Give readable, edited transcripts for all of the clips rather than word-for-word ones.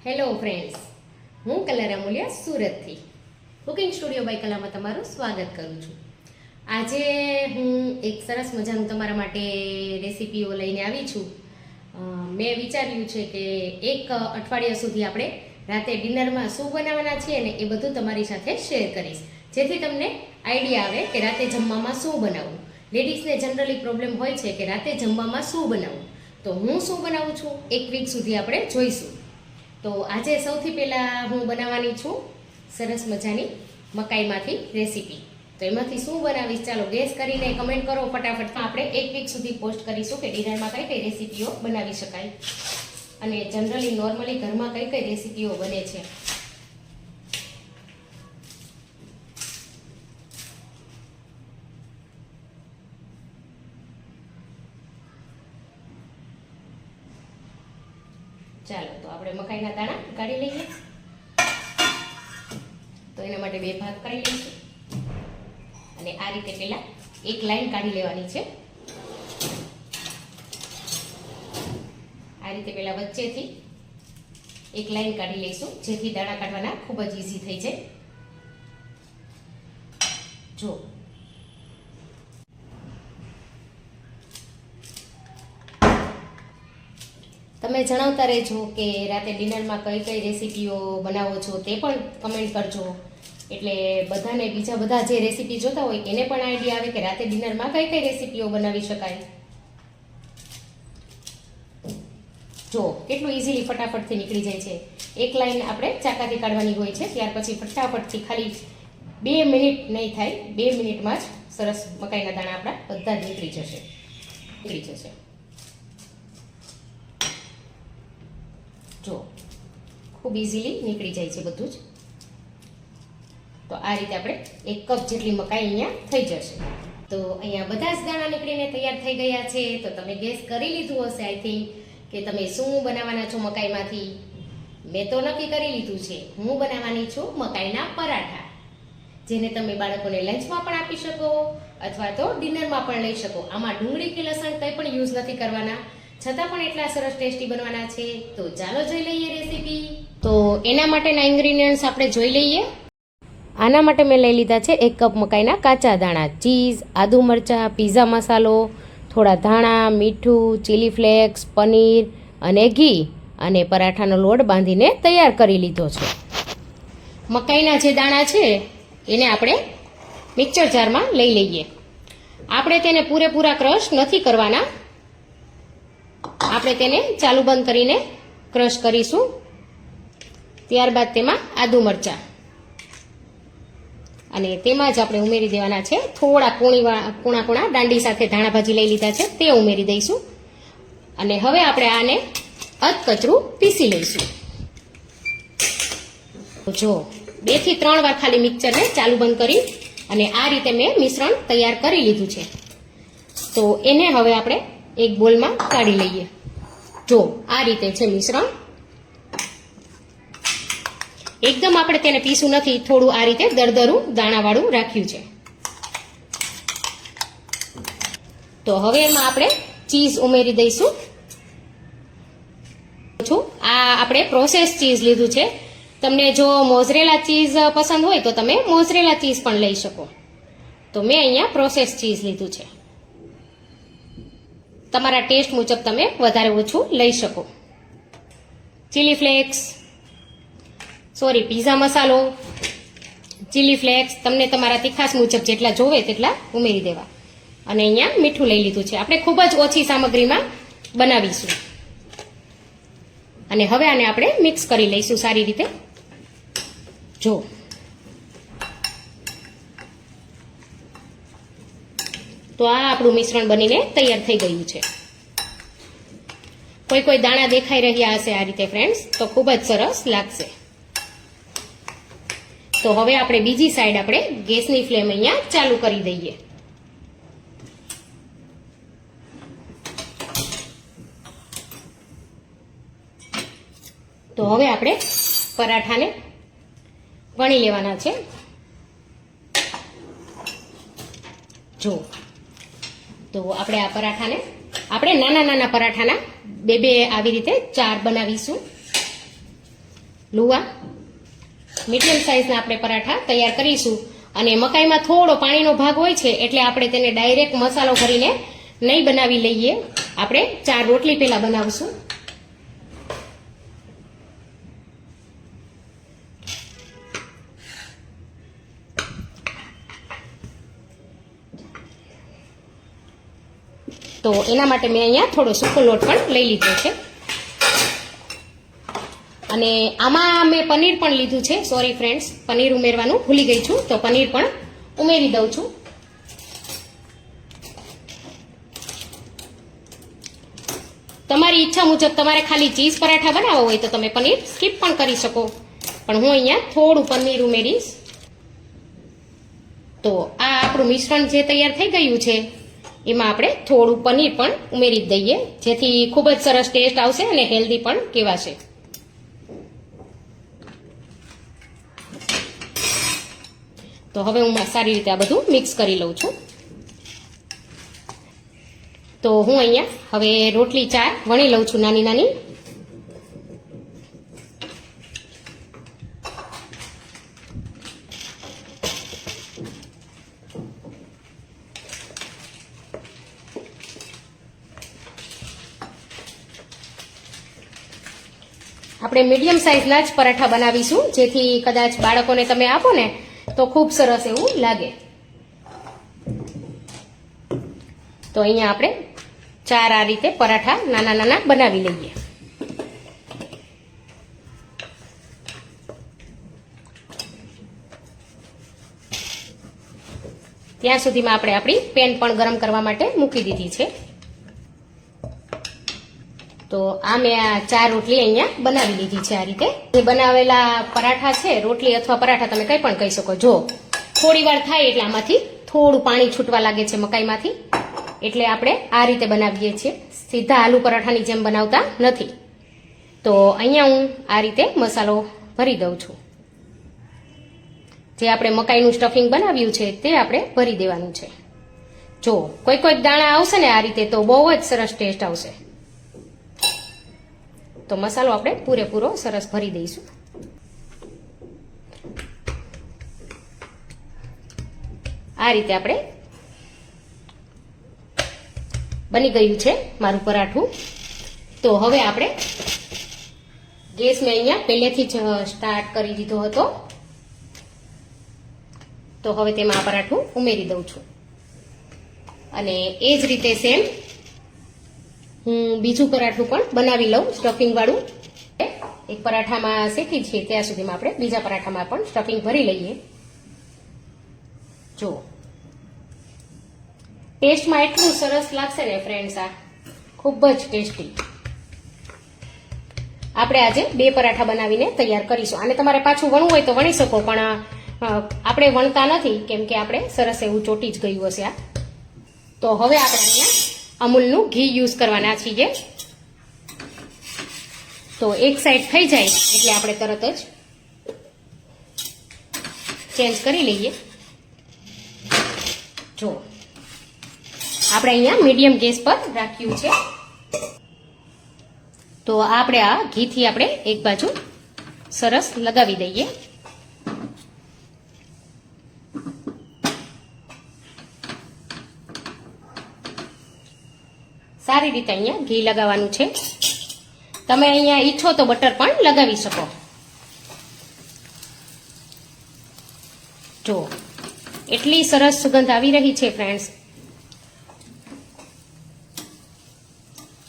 Hello friends, હું colour અમૂલ્યા સુરતથી cooking studio by કલામાં તમારું સ્વાગત કરું છું. આજે હું એક સરસ મજાનું તમારા માટે રેસીપીઓ લઈને આવી છું. મેં વિચાર્યું છે કે એક અઠવાડિયા સુધી આપણે રાતે ડિનરમાં શું બનાવવાના છીએ ને એ બધું તમારી સાથે શેર કરીશ, જેથી તમને આઈડિયા આવે કે રાતે જમવામાં શું બનાવવું. લેડીઝને જનરલી પ્રોબ્લેમ હોય છે કે રાતે જમવામાં શું બનાવવું. તો હું શું બનાવું છું એક વીક સુધી આપણે જોઈશું. તો આજે સૌથી પહેલાં હું બનાવવાની છું સરસ મજાની મકાઈમાંથી રેસીપી. તો એમાંથી શું બનાવીશ ચાલો ગેસ કરીને કમેન્ટ કરો ફટાફટ. આપણે એક વીક સુધી પોસ્ટ કરીશું કે ડિનરમાં કઈ કઈ રેસીપીઓ બનાવી શકાય અને જનરલી નોર્મલી ઘરમાં કઈ કઈ રેસીપીઓ બને છે. ચાલો તો આપણે મકાઈના દાણા કાઢી લઈએ. તો એના માટે બે ભાગ કરી લઈશું અને આ રીતે પહેલા એક લાઈન કાઢી લેવાની છે. આ રીતે પહેલા વચ્ચેથી એક લાઈન કાઢી લઈશું, જેથી દાણા કાઢવાના ખૂબ જ ઈઝી થઈ જાય. જો તમે જણાવતા રહેજો કે રાતે ડિનરમાં કઈ કઈ રેસીપીઓ બનાવો છો, તે પણ કમેન્ટ કરજો. એટલે બધાને બીજા બધા જે રેસીપી જોતા હોય એને પણ આઈડિયા આવે કે રાતે ડિનરમાં કઈ કઈ રેસીપીઓ બનાવી શકાય. જો કેટલું ઇઝીલી ફટાફટથી નીકળી જાય છે. એક લાઈન આપણે ચાકાથી કાઢવાની હોય છે, ત્યાર પછી ફટાફટથી ખાલી 2 મિનિટ નહીં થાય, 2 મિનિટમાં જ સરસ મકાઈના દાણા આપણા બધા જ નીકળી જશે. જો ખૂબ ઇઝીલી નીકળી જાય છે બધું જ. તો આ રીતે આપણે 1 કપ જેટલી મકાઈ અહીંયા થઈ જશે. તો અહીંયા બધા જ દાણા નીકળીને તૈયાર થઈ ગયા છે. તો તમે ગેસ કરી લીધું હશે આઈ થિંક કે તમે શું બનાવવાના છો મકાઈમાંથી. મેં તો નક્કી કરી લીધું છે, હું બનાવવાની છું મકાઈના પરાઠા, જેને તમે બાળકોને લંચમાં પણ આપી શકો અથવા તો ડિનરમાં પણ લઈ શકો. આમાં ડુંગળી કે લસણ કંઈ પણ યુઝ નથી કરવાના, છતાં પણ એટલા સરસ ટેસ્ટી બનવાના છે. તો ચાલો જોઈ લઈએ રેસીપી. તો એના માટેના ઇન્ગ્રેડિયન્ટ્સ આપણે જોઈ લઈએ. આના માટે મેં લઈ લીધા છે 1 કપ મકાઈના કાચા દાણા, ચીઝ, આદુ મરચાં, પીઝા મસાલો, થોડા ધાણા, મીઠું, ચીલી ફ્લેક્સ, પનીર અને ઘી અને પરાઠાનો લોટ બાંધીને તૈયાર કરી લીધો છે. મકાઈના જે દાણા છે એને આપણે મિક્સર જારમાં લઈ લઈએ. આપણે તેને પૂરેપૂરા ક્રશ નથી કરવાના, આપણે તેને ચાલુ બંધ કરીને ક્રશ કરીશું. ત્યારબાદ તેમાં આદુ મરચાં અને તેમાં જ આપણે ઉમેરી દેવાના છે થોડા કૂણા દાંડી સાથે ધાણા ભાજી લઈ લીધા છે તે ઉમેરી દઈશું. અને હવે આપણે આને અધકચરું પીસી લઈશું. જો 2 થી 3 વાર ખાલી મિક્સરને ચાલુ બંધ કરી અને આ રીતે મેં મિશ્રણ તૈયાર કરી લીધું છે. તો એને હવે આપણે એક બોલમાં કાઢી લઈએ. જો આ રીતે છે મિશ્રણ. એકદમ આપણે તેને પીસું નથી, થોડું આ રીતે દરદરું દાણાવાળું રાખ્યું છે. તો હવે એમાં આપણે ચીઝ ઉમેરી દઈશું. આ આપણે પ્રોસેસ ચીઝ લીધું છે. તમને જો મોઝરેલા ચીઝ પસંદ હોય તો તમે મોઝરેલા ચીઝ પણ લઈ શકો. તો મેં અહીંયા પ્રોસેસ ચીઝ લીધું છે. તમારા ટેસ્ટ મુજબ તમે વધારે ઓછું લઈ શકો. ચીલી ફ્લેક્સ, પીઝા મસાલો, ચીલી ફ્લેક્સ તમને તમારા તીખાસ મુજબ જેટલા જોવે તેટલા ઉમેરી દેવા. અને અહીંયા મીઠું લઈ લીધું છે. આપણે ખૂબ જ ઓછી સામગ્રીમાં બનાવીશું. અને હવે આને આપણે મિક્સ કરી લઈશું સારી રીતે. જો તો આ આપણું મિશ્રણ બનીને તૈયાર થઈ ગયું છે. કોઈ દાણા દેખાઈ રહ્યા હશે આ રીતે ફ્રેન્ડ્સ, તો ખૂબ જ સરસ લાગશે. તો હવે આપણે બીજી સાઈડ આપણે ગેસની ફ્લેમ અહીંયા ચાલુ કરી દઈએ. તો હવે આપણે પરાઠાને વણી લેવાના છે. જો તો આપણે આ પરાઠાને આપણે નાના પરાઠાના બે આવી રીતે 4 બનાવીશું. લુવા મીડિયમ સાઇઝના આપણે પરાઠા તૈયાર કરીશું. અને મકાઈમાં થોડો પાણીનો ભાગ હોય છે એટલે આપણે તેને ડાયરેક્ટ મસાલો ભરીને નહીં બનાવી લઈએ. આપણે 4 રોટલી પહેલા બનાવશું. તો એના માટે મેં અહીંયા થોડો સૂકો લોટ પણ લઈ લીધો છે. અને આમાં મેં પનીર પણ લીધું છે. સોરી ફ્રેન્ડ્સ, પનીર ઉમેરવાનું ભૂલી ગઈ છું, તો પનીર પણ ઉમેરી દઉં છું. તમારી ઈચ્છા મુજબ તમારે ખાલી ચીઝ પરાઠા બનાવવા હોય તો તમે પનીર સ્કીપ પણ કરી શકો, પણ હું અહીંયા થોડું પનીર ઉમેરીશ. તો આ આપણું મિશ્રણ જે તૈયાર થઈ ગયું છે એમાં આપણે થોડું પનીર પણ ઉમેરી દઈએ, જેથી ખૂબ જ સરસ ટેસ્ટ આવશે અને હેલ્ધી પણ કહેવાશે. તો હવે હું સારી રીતે આ બધું મિક્સ કરી લઉં છું. તો હું અહીંયા હવે રોટલી 4 વણી લઉં છું નાની નાની. આપણે મીડિયમ સાઇઝના જ પરાઠા બનાવીશું, જેથી કદાચ બાળકોને તમે આપો ને તો ખૂબ સરસ એવું લાગે. તો અહીંયા આપણે 4 આ રીતે પરાઠા નાના નાના બનાવી લઈએ. ત્યાં સુધીમાં આપણે આપણી પેન પણ ગરમ કરવા માટે મૂકી દીધી છે. તો આ મેં આ 4 રોટલી અહીંયા બનાવી લીધી છે. આ રીતે જે બનાવેલા પરાઠા છે, રોટલી અથવા પરાઠા તમે કંઈ પણ કહી શકો. જો થોડી વાર થાય એટલે આમાંથી થોડું પાણી છૂટવા લાગે છે મકાઈમાંથી, એટલે આપણે આ રીતે બનાવીએ છીએ. સીધા આલુ પરાઠાની જેમ બનાવતા નથી. તો અહીંયા હું આ રીતે મસાલો ભરી દઉં છું. જે આપણે મકાઈનું સ્ટફિંગ બનાવ્યું છે તે આપણે ભરી દેવાનું છે. જો કોઈક દાણા આવશે ને આ રીતે તો બહુ જ સરસ ટેસ્ટ આવશે. તો મસાલો આપણે પૂરેપૂરો સરસ ભરી દઈશું. આ રીતે આપણે બની ગયું છે મારું પરાઠું. તો હવે આપણે ગેસ મેં અહીંયા પહેલેથી જ સ્ટાર્ટ કરી દીધો હતો. તો હવે તેમાં આ પરાઠું ઉમેરી દઉં છું. અને એ જ રીતે સેમ હું બીજું પરાઠું પણ બનાવી લઉં સ્ટફિંગ વાળું. એક પરાઠામાં શેકી છે ત્યાં સુધીમાં આપણે બીજા પરાઠામાં પણ સ્ટફિંગ ભરી લઈએ. જો ટેસ્ટમાં એટલું સરસ લાગશે ને ફ્રેન્ડ્સ, આ ખૂબ જ ટેસ્ટી. આપણે આજે 2 પરાઠા બનાવીને તૈયાર કરીશું. આને તમારે પાછું વણવું હોય તો વણી શકો, પણ આપણે વણતા નથી કેમ કે આપણે સરસ એવું ચોટી જ ગયું હશે આ. તો હવે આપણે અહીંયા અમૂલનું ઘી યુઝ કરવાના છીએ. તો એક સાઈડ થઈ જાય એટલે આપણે તરત જ ચેન્જ કરી લઈએ. જો આપણે અહીંયા મીડિયમ ગેસ પર રાખ્યું છે. તો આપણે આ ઘીથી આપણે એક બાજુ સરસ લગાવી દઈએ. સારી રીતે અહીંયા ઘી લગાવવાનું છે. તમે અહીંયા ઈચ્છો તો બટર પણ લગાવી શકો. જો એટલી સરસ સુગંધ આવી રહી છે ફ્રેન્ડ્સ.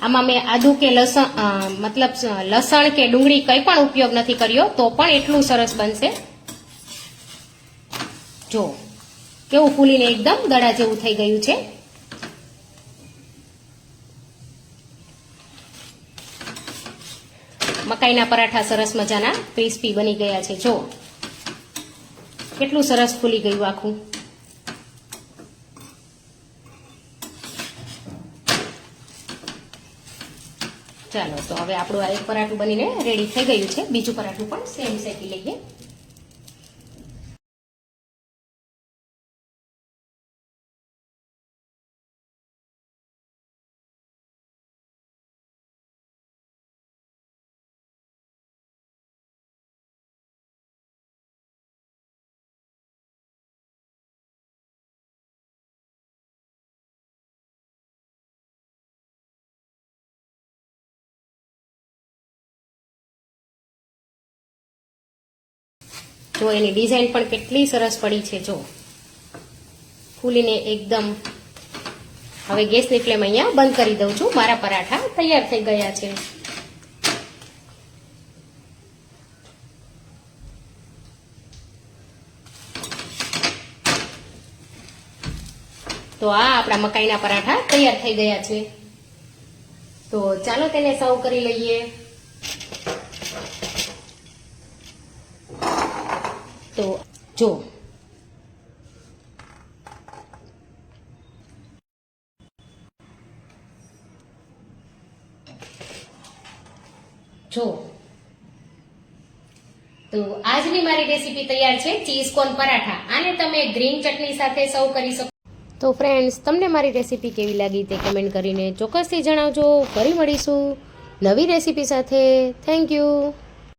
આમાં મેં આદુ કે લસણ કે ડુંગળી કંઈ પણ ઉપયોગ નથી કર્યો, તો પણ એટલું સરસ બનશે. જો કેવું ફૂલીને એકદમ દડા જેવું થઈ ગયું છે. મકાઈના પરાઠા સરસ મજાના ક્રિસ્પી બની ગયા છે. જો કેટલું સરસ ફૂલી ગયું આખું. ચાલો, તો હવે આપણું આ એક પરાઠું બનીને રેડી થઈ ગયું છે. બીજું પરાઠું પણ સેમ શેકી લઈએ. જો એની ડિઝાઇન પણ કેટલી સરસ પડી છે. જો ફૂલીને એકદમ. હવે ગેસની ફ્લેમ અહીંયા બંધ કરી દઉં છું. મારા પરાઠા તૈયાર થઈ ગયા છે. તો આ આપણા મકાઈના પરાઠા તૈયાર થઈ ગયા છે. તો ચાલો તેને સર્વ કરી લઈએ. તો જો તો આજની મારી રેસીપી તૈયાર છે, ચીઝ કોર્ન પરાઠા. આને તમે ગ્રીન ચટણી સાથે સર્વ કરી શકો. તો ફ્રેન્ડ્સ, તમને મારી રેસીપી કેવી લાગી તે કમેન્ટ કરીને ચોક્કસથી જણાવજો. ફરી મળીશું નવી રેસીપી સાથે. Thank you.